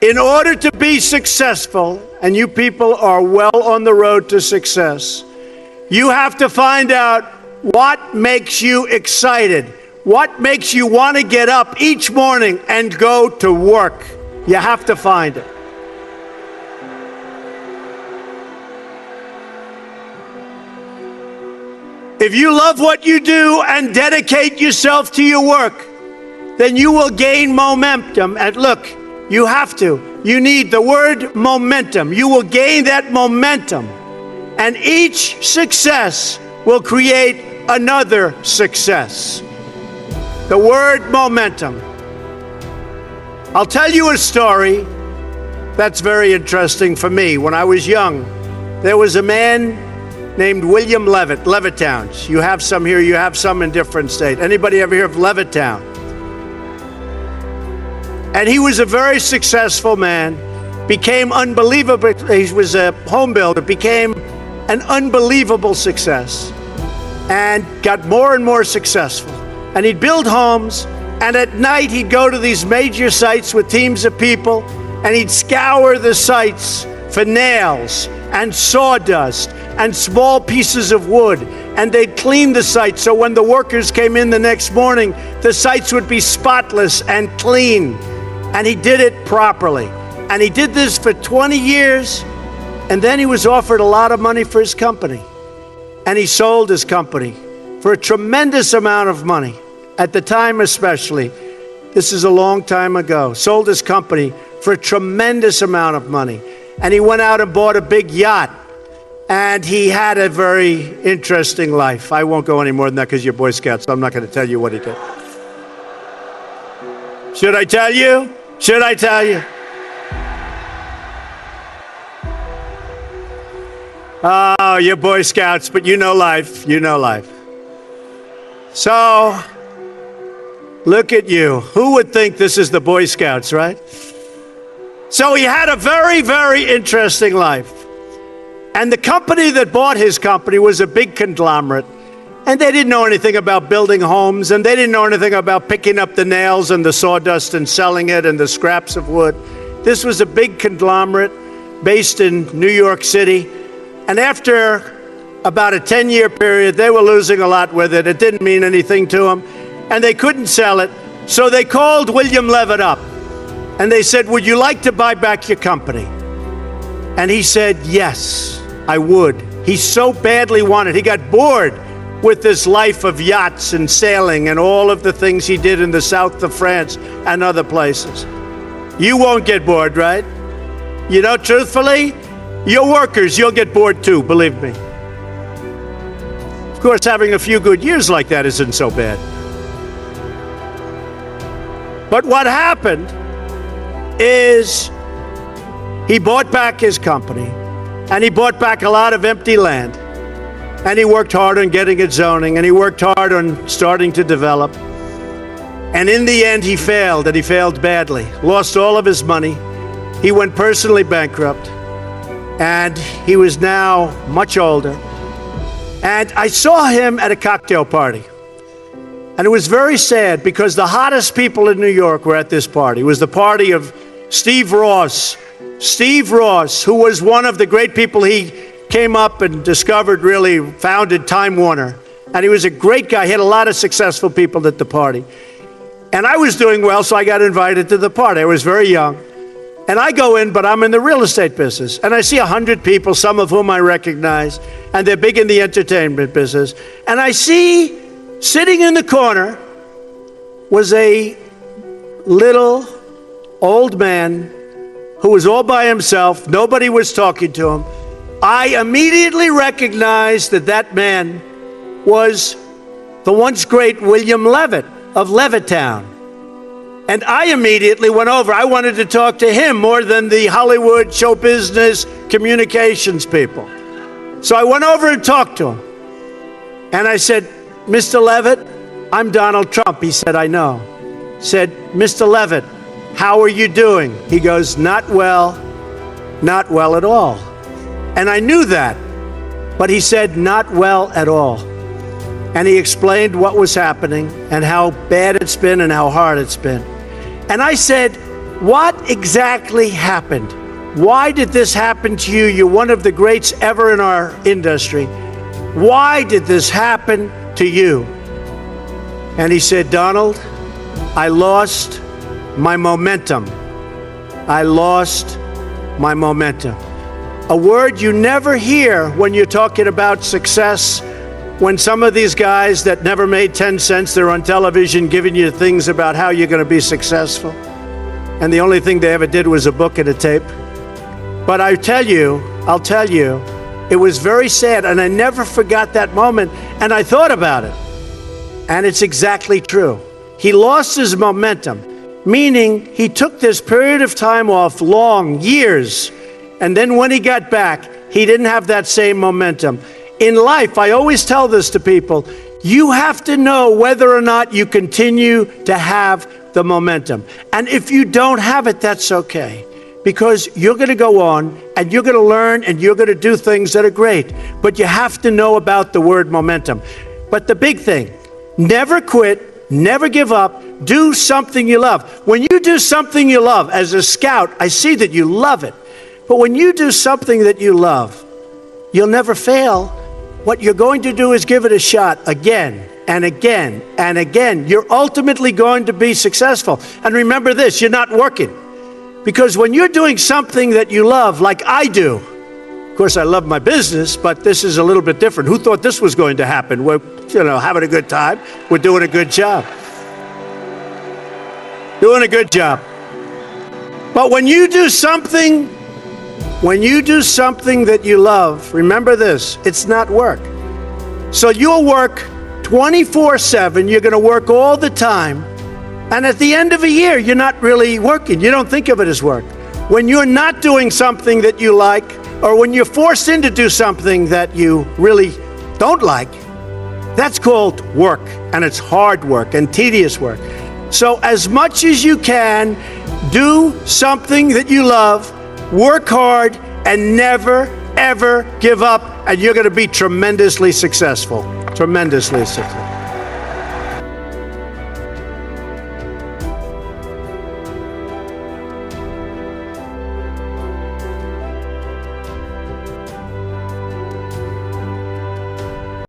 In order to be successful, and you people are well on the road to success, you have to find out what makes you excited, what makes you want to get up each morning and go to work. You have to find it. If you love what you do and dedicate yourself to your work, then you will gain momentum. And look, you have to. You need the word momentum. You will gain that momentum. And each success will create another success. The word momentum. I'll tell you a story that's very interesting for me. When I was young, there was a man named William Levitt, Levittown. You have some here, you have some in different states. Anybody ever hear of Levittown? And he was a very successful man, became unbelievable. He was a home builder, became an unbelievable success, and got more and more successful. And he'd build homes, and at night he'd go to these major sites with teams of people, and he'd scour the sites for nails and sawdust and small pieces of wood, and they'd clean the site so when the workers came in the next morning, the sites would be spotless and clean. And he did it properly. And he did this for 20 years, and then he was offered a lot of money for his company. And he sold his company for a tremendous amount of money. At the time especially, this is a long time ago, sold his company for a tremendous amount of money. And he went out and bought a big yacht. And he had a very interesting life. I won't go any more than that because you're Boy Scouts, so I'm not going to tell you what he did. Should I tell you? Should I tell you? Oh, you're Boy Scouts, but you know life. You know life. So, look at you. Who would think this is the Boy Scouts, right? So he had a very, very interesting life. And the company that bought his company was a big conglomerate. And they didn't know anything about building homes, and they didn't know anything about picking up the nails and the sawdust and selling it and the scraps of wood. This was a big conglomerate based in New York City. And after about a 10-year period, they were losing a lot with it. It didn't mean anything to them, and they couldn't sell it. So they called William Levitt up, and they said, "Would you like to buy back your company?" And he said, "Yes, I would." He so badly wanted. He got bored with this life of yachts and sailing and all of the things he did in the south of France and other places. You won't get bored, right? You know, truthfully, your workers, you'll get bored too, believe me. Of course, having a few good years like that isn't so bad. But what happened is he bought back his company, and he bought back a lot of empty land. And he worked hard on getting it zoning, and he worked hard on starting to develop. And in the end, he failed, and he failed badly. Lost all of his money. He went personally bankrupt, and he was now much older. And I saw him at a cocktail party. And it was very sad because the hottest people in New York were at this party. It was the party of Steve Ross. Steve Ross, who was one of the great people, he came up and discovered, really founded Time Warner. And he was a great guy. He had a lot of successful people at the party. And I was doing well, so I got invited to the party. I was very young. And I go in, but I'm in the real estate business. And I see 100 people, some of whom I recognize, and they're big in the entertainment business. And I see, sitting in the corner, was a little old man who was all by himself. Nobody was talking to him. I immediately recognized that that man was the once great William Levitt of Levittown. And I immediately went over. I wanted to talk to him more than the Hollywood show business communications people. So I went over and talked to him. And I said, "Mr. Levitt, I'm Donald Trump." He said, "I know." Said, "Mr. Levitt, how are you doing?" He goes, "Not well at all." And I knew that, but he said, "Not well at all." And he explained what was happening and how bad it's been and how hard it's been. And I said, What exactly happened? Why did this happen to you? You're one of the greats ever in our industry. Why did this happen to you? And he said, Donald, I lost my momentum. I lost my momentum. A word you never hear when you're talking about success. When some of these guys that never made 10 cents, they're on television giving you things about how you're going to be successful. And the only thing they ever did was a book and a tape. But I'll tell you, it was very sad, and I never forgot that moment, and I thought about it. And it's exactly true. He lost his momentum, meaning he took this period of time off, long years, and then when he got back, he didn't have that same momentum. In life, I always tell this to people, you have to know whether or not you continue to have the momentum. And if you don't have it, that's okay. Because you're going to go on and you're going to learn and you're going to do things that are great. But you have to know about the word momentum. But the big thing, never quit, never give up, do something you love. When you do something you love, as a scout, I see that you love it. But when you do something that you love, you'll never fail. What you're going to do is give it a shot again and again and again. You're ultimately going to be successful. And remember this, you're not working. Because when you're doing something that you love, like I do, of course I love my business, but this is a little bit different. Who thought this was going to happen? We're, having a good time. We're doing a good job. Doing a good job. But when you do something that you love, remember this, it's not work. So you'll work 24/7, you're going to work all the time. And at the end of a year, you're not really working. You don't think of it as work. When you're not doing something that you like, or when you're forced in to do something that you really don't like, that's called work. And it's hard work and tedious work. So as much as you can, do something that you love, work hard, and never, ever give up. And you're going to be tremendously successful. Tremendously successful.